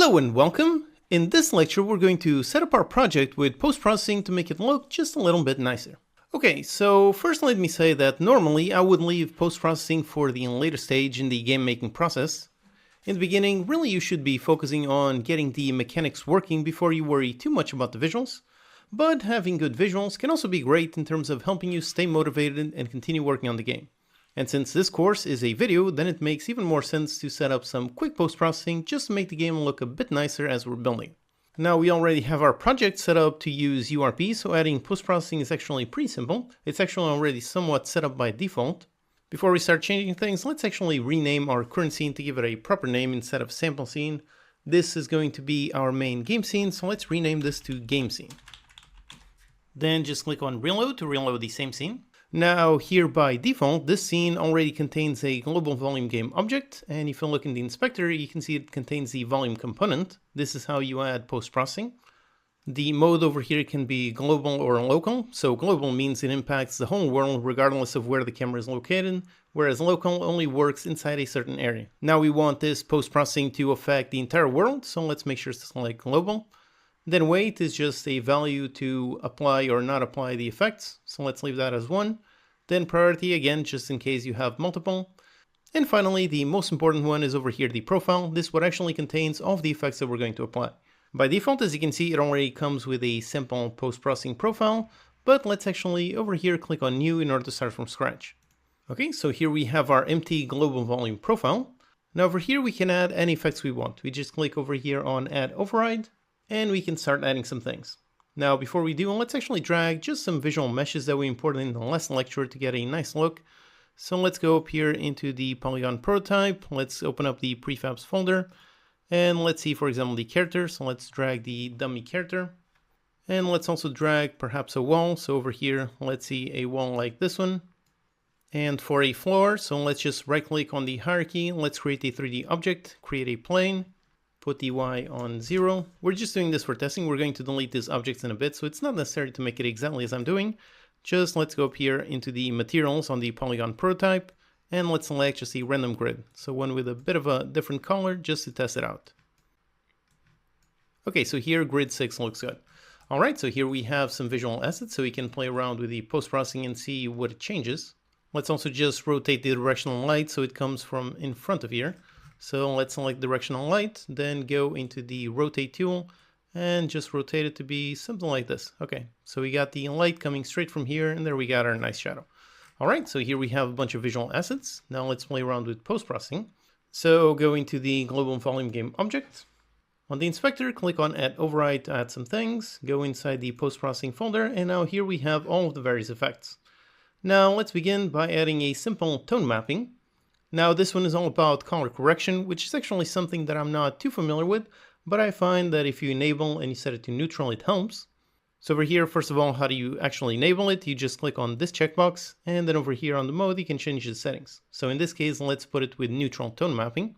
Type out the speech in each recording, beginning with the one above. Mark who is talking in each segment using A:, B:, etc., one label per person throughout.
A: Hello and welcome! In this lecture we're going to set up our project with post-processing to make it look just a little bit nicer. Okay, so first let me say that normally I would leave post-processing for the later stage in the game making process. In the beginning, really you should be focusing on getting the mechanics working before you worry too much about the visuals. But having good visuals can also be great in terms of helping you stay motivated and continue working on the game. And since this course is a video, then it makes even more sense to set up some quick post-processing just to make the game look a bit nicer as we're building. Now we already have our project set up to use URP, so adding post-processing is actually pretty simple. It's actually already somewhat set up by default. Before we start changing things, let's actually rename our current scene to give it a proper name instead of sample scene. This is going to be our main game scene, so let's rename this to game scene. Then just click on reload to reload the same scene. Now here by default, this scene already contains a global volume game object, and if you look in the inspector, you can see it contains the volume component. This is how you add post-processing. The mode over here can be global or local. So global means it impacts the whole world regardless of where the camera is located, whereas local only works inside a certain area. Now we want this post-processing to affect the entire world, so let's make sure to select global. Then weight is just a value to apply or not apply the effects, so let's leave that as 1. Then priority, again, just in case you have multiple. And finally, the most important one is over here, the profile. This is what actually contains all of the effects that we're going to apply. By default, as you can see, it already comes with a simple post-processing profile, but let's actually over here click on new in order to start from scratch. Okay, so here we have our empty global volume profile. Now over here we can add any effects we want. We just click over here on add override, and we can start adding some things. Now before we do, let's actually drag just some visual meshes that we imported in the last lecture to get a nice look. So let's go up here into the polygon prototype, let's open up the prefabs folder, and let's see, for example, the character. So let's drag the dummy character, and let's also drag perhaps a wall. So over here, let's see a wall like this one. And for a floor, so let's just right click on the hierarchy, let's create a 3D object, create a plane, put the Y on 0. We're just doing this for testing. We're going to delete these objects in a bit, so it's not necessary to make it exactly as I'm doing. Just let's go up here into the materials on the polygon prototype, and let's select just a random grid. So one with a bit of a different color, just to test it out. Okay, so here grid 6 looks good. All right, so here we have some visual assets, so we can play around with the post-processing and see what it changes. Let's also just rotate the directional light so it comes from in front of here. So let's select directional light, then go into the rotate tool and just rotate it to be something like this. Okay, so we got the light coming straight from here, and there we got our nice shadow. All right, so here we have a bunch of visual assets. Now let's play around with post-processing. So go into the global volume game object. On the inspector, click on add override to add some things. Go inside the post-processing folder, and now here we have all of the various effects. Now let's begin by adding a simple tone mapping. Now this one is all about color correction, which is actually something that I'm not too familiar with, but I find that if you enable and you set it to neutral, it helps. So over here, first of all, how do you actually enable it? You just click on this checkbox, and then over here on the mode, you can change the settings. So in this case, let's put it with neutral tone mapping.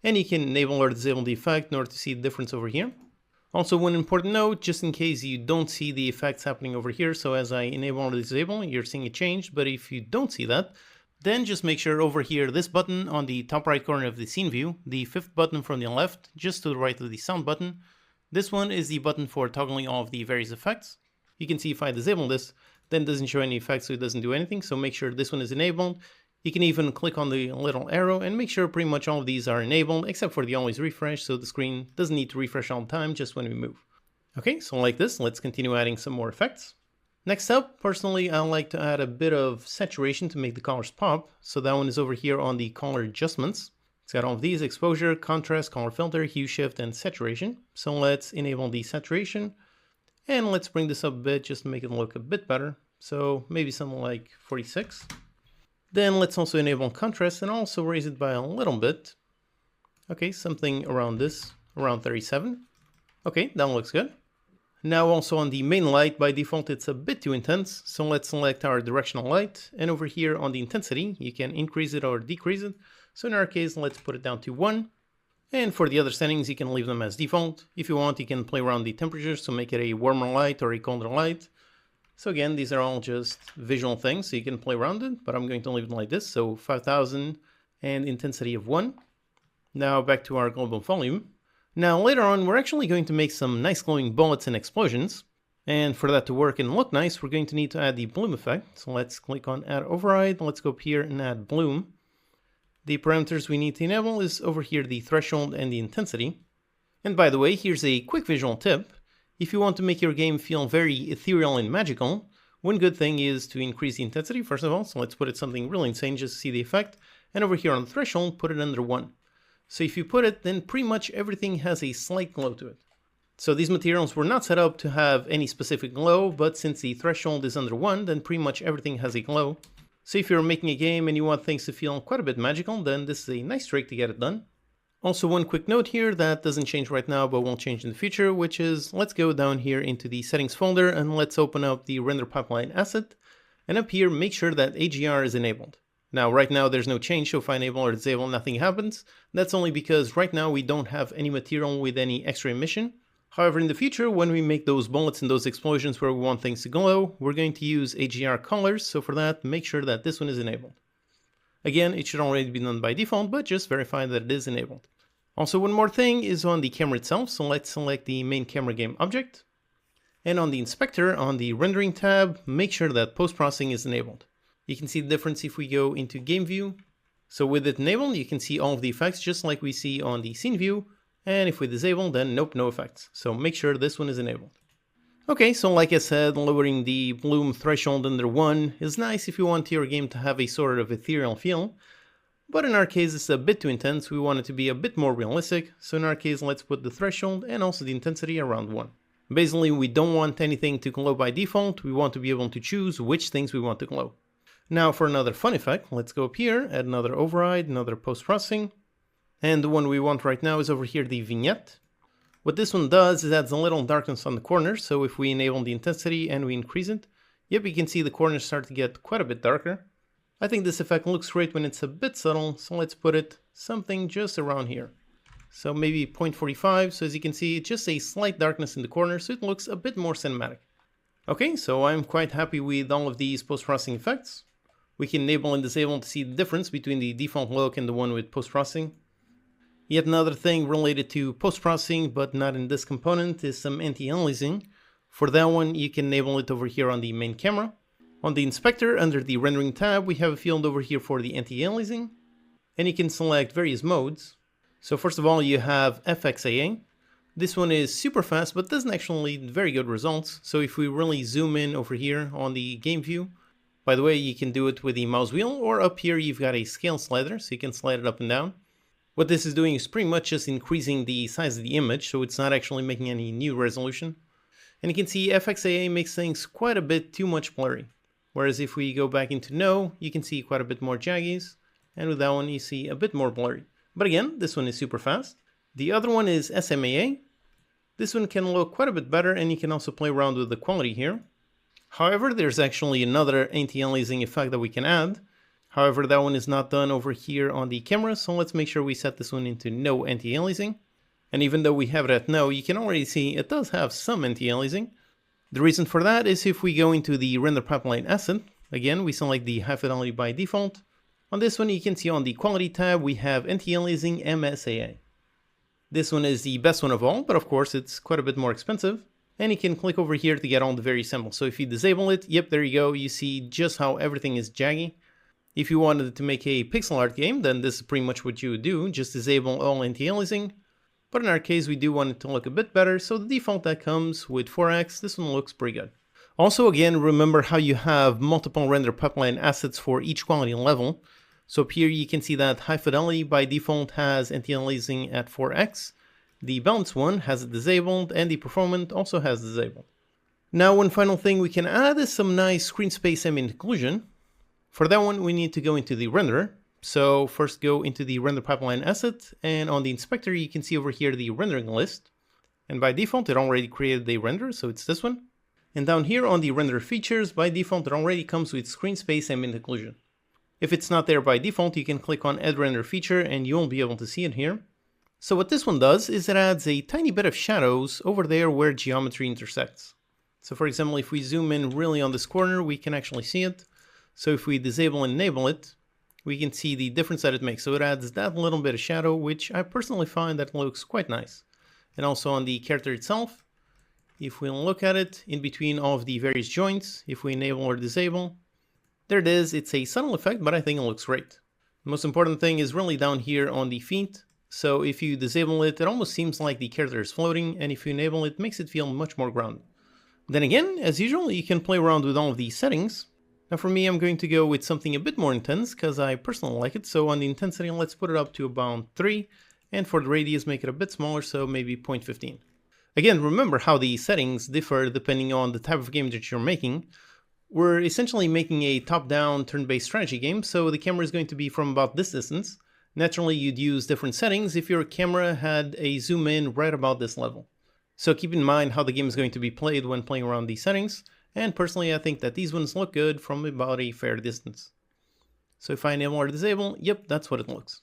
A: And you can enable or disable the effect in order to see the difference over here. Also, one important note, just in case you don't see the effects happening over here, so as I enable or disable, you're seeing it change, but if you don't see that, then just make sure over here, this button on the top right corner of the scene view, the 5th button from the left, just to the right of the sound button, this one is the button for toggling all of the various effects. You can see if I disable this, then it doesn't show any effects, so it doesn't do anything, so make sure this one is enabled. You can even click on the little arrow and make sure pretty much all of these are enabled, except for the always refresh, so the screen doesn't need to refresh all the time, just when we move. Okay, so like this, let's continue adding some more effects. Next up, personally, I like to add a bit of saturation to make the colors pop. So that one is over here on the color adjustments. It's got all of these: exposure, contrast, color filter, hue shift, and saturation. So let's enable the saturation. And let's bring this up a bit just to make it look a bit better. So maybe something like 46. Then let's also enable contrast and also raise it by a little bit. Okay, something around this, around 37. Okay, that looks good. Now also on the main light, by default it's a bit too intense, so let's select our directional light, and over here on the intensity you can increase it or decrease it. So in our case, let's put it down to 1. And for the other settings you can leave them as default. If you want, you can play around the temperature, so make it a warmer light or a colder light. So again, these are all just visual things, so you can play around it, but I'm going to leave it like this, so 5000 and intensity of 1. Now back to our global volume. Now later on, we're actually going to make some nice glowing bullets and explosions. And for that to work and look nice, we're going to need to add the bloom effect. So let's click on add override. Let's go up here and add bloom. The parameters we need to enable is over here the threshold and the intensity. And by the way, here's a quick visual tip. If you want to make your game feel very ethereal and magical, one good thing is to increase the intensity first of all. So let's put it something really insane just to see the effect. And over here on the threshold, put it under 1. So if you put it, then pretty much everything has a slight glow to it. So these materials were not set up to have any specific glow, but since the threshold is under 1, then pretty much everything has a glow. So if you're making a game and you want things to feel quite a bit magical, then this is a nice trick to get it done. Also, one quick note here that doesn't change right now but won't change in the future, which is let's go down here into the settings folder and let's open up the render pipeline asset. And up here, make sure that AGR is enabled. Now, right now there's no change, so if I enable or disable, nothing happens. That's only because right now we don't have any material with any extra emission. However, in the future, when we make those bullets and those explosions where we want things to glow, we're going to use AGR colors, so for that, make sure that this one is enabled. Again, it should already be done by default, but just verify that it is enabled. Also, one more thing is on the camera itself, so let's select the main camera game object. And on the inspector, on the rendering tab, make sure that post-processing is enabled. You can see the difference if we go into game view. So with it enabled, you can see all of the effects just like we see on the scene view. And if we disable, then nope, no effects. So make sure this one is enabled. Okay, so like I said, lowering the bloom threshold under 1 is nice if you want your game to have a sort of ethereal feel. But in our case, it's a bit too intense. We want it to be a bit more realistic. So in our case, let's put the threshold and also the intensity around 1. Basically, we don't want anything to glow by default. We want to be able to choose which things we want to glow. Now for another fun effect, let's go up here, add another override, another post-processing. And the one we want right now is over here, the vignette. What this one does is adds a little darkness on the corners, so if we enable the intensity and we increase it, yep, you can see the corners start to get quite a bit darker. I think this effect looks great when it's a bit subtle, so let's put it something just around here. So maybe 0.45, so as you can see, just a slight darkness in the corner, so it looks a bit more cinematic. Okay, so I'm quite happy with all of these post-processing effects. We can enable and disable to see the difference between the default look and the one with post-processing. Yet another thing related to post-processing, but not in this component, is some anti-aliasing. For that one, you can enable it over here on the main camera. On the inspector, under the rendering tab, we have a field over here for the anti-aliasing. And you can select various modes. So first of all, you have FXAA. This one is super fast, but doesn't actually lead very good results. So if we really zoom in over here on the game view, by the way, you can do it with the mouse wheel, or up here you've got a scale slider, so you can slide it up and down. What this is doing is pretty much just increasing the size of the image, so it's not actually making any new resolution. And you can see FXAA makes things quite a bit too much blurry. Whereas if we go back into no, you can see quite a bit more jaggies, and with that one you see a bit more blurry. But again, this one is super fast. The other one is SMAA. This one can look quite a bit better, and you can also play around with the quality here. However, there's actually another anti-aliasing effect that we can add. However, that one is not done over here on the camera, so let's make sure we set this one into no anti-aliasing. And even though we have it at no, you can already see it does have some anti-aliasing. The reason for that is if we go into the render pipeline asset, again, we select the high fidelity by default. On this one, you can see on the quality tab, we have anti-aliasing MSAA. This one is the best one of all, but of course it's quite a bit more expensive. And you can click over here to get all the various samples. So if you disable it, yep, there you go. You see just how everything is jaggy. If you wanted to make a pixel art game, then this is pretty much what you would do. Just disable all anti-aliasing. But in our case, we do want it to look a bit better. So the default that comes with 4x, this one looks pretty good. Also, again, remember how you have multiple render pipeline assets for each quality level. So up here, you can see that high fidelity by default has anti-aliasing at 4x. The balance one has it disabled, and the performant also has disabled. Now, one final thing we can add is some nice screen space ambient occlusion. For that one, we need to go into the renderer. So first go into the render pipeline asset, and on the inspector, you can see over here the rendering list. And by default, it already created a render, so it's this one. And down here on the render features, by default, it already comes with screen space ambient occlusion. If it's not there by default, you can click on add render feature and you won't be able to see it here. So what this one does is it adds a tiny bit of shadows over there where geometry intersects. So for example, if we zoom in really on this corner, we can actually see it. So if we disable and enable it, we can see the difference that it makes. So it adds that little bit of shadow, which I personally find that looks quite nice. and also on the character itself. If we look at it in between all of the various joints, if we enable or disable, there it is. It's a subtle effect, but I think it looks great. The most important thing is really down here on the feet. So if you disable it, it almost seems like the character is floating, and if you enable it, it makes it feel much more grounded. Then again, as usual, you can play around with all of these settings. Now for me, I'm going to go with something a bit more intense, because I personally like it. So on the intensity, let's put it up to about 3, and for the radius, make it a bit smaller, so maybe 0.15. Again, remember how the settings differ depending on the type of game that you're making. We're essentially making a top-down turn-based strategy game, so the camera is going to be from about this distance. Naturally, you'd use different settings if your camera had a zoom in right about this level. So keep in mind how the game is going to be played when playing around these settings, and personally I think that these ones look good from about a fair distance. So if I enable or disable, yep, that's what it looks.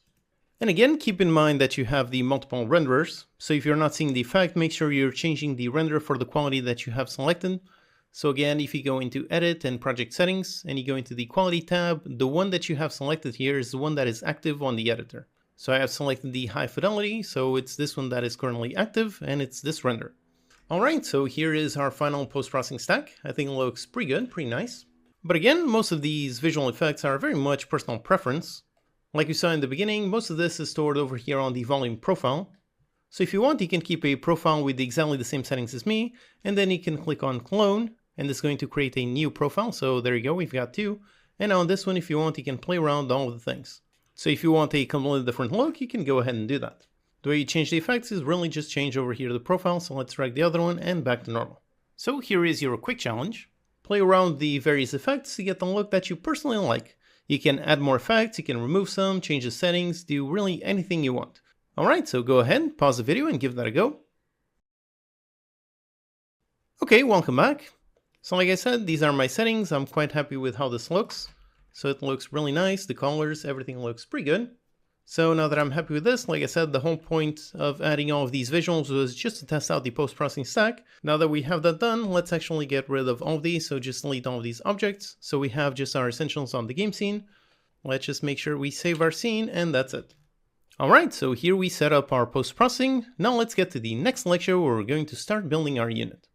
A: And again, keep in mind that you have the multiple renderers, so if you're not seeing the effect, make sure you're changing the render for the quality that you have selected. So again, if you go into Edit and Project Settings, and you go into the Quality tab, the one that you have selected here is the one that is active on the editor. So I have selected the High Fidelity, so it's this one that is currently active, and it's this render. Alright, so here is our final post-processing stack. I think it looks pretty good, pretty nice. But again, most of these visual effects are very much personal preference. Like you saw in the beginning, most of this is stored over here on the volume profile. So if you want, you can keep a profile with exactly the same settings as me, and then you can click on Clone, and it's going to create a new profile. So there you go, we've got 2. And on this one, if you want, you can play around all of the things. So if you want a completely different look, you can go ahead and do that. The way you change the effects is really just change over here the profile, so let's drag the other one and back to normal. So here is your quick challenge. Play around the various effects to get the look that you personally like. You can add more effects, you can remove some, change the settings, do really anything you want. Alright, so go ahead, pause the video and give that a go. Okay, welcome back. So like I said, these are my settings. I'm quite happy with how this looks. So it looks really nice, the colors, everything looks pretty good. So now that I'm happy with this, like I said, the whole point of adding all of these visuals was just to test out the post-processing stack. Now that we have that done, let's actually get rid of all of these, so just delete all of these objects. So we have just our essentials on the game scene. Let's just make sure we save our scene, and that's it. Alright, so here we set up our post-processing. Now let's get to the next lecture where we're going to start building our unit.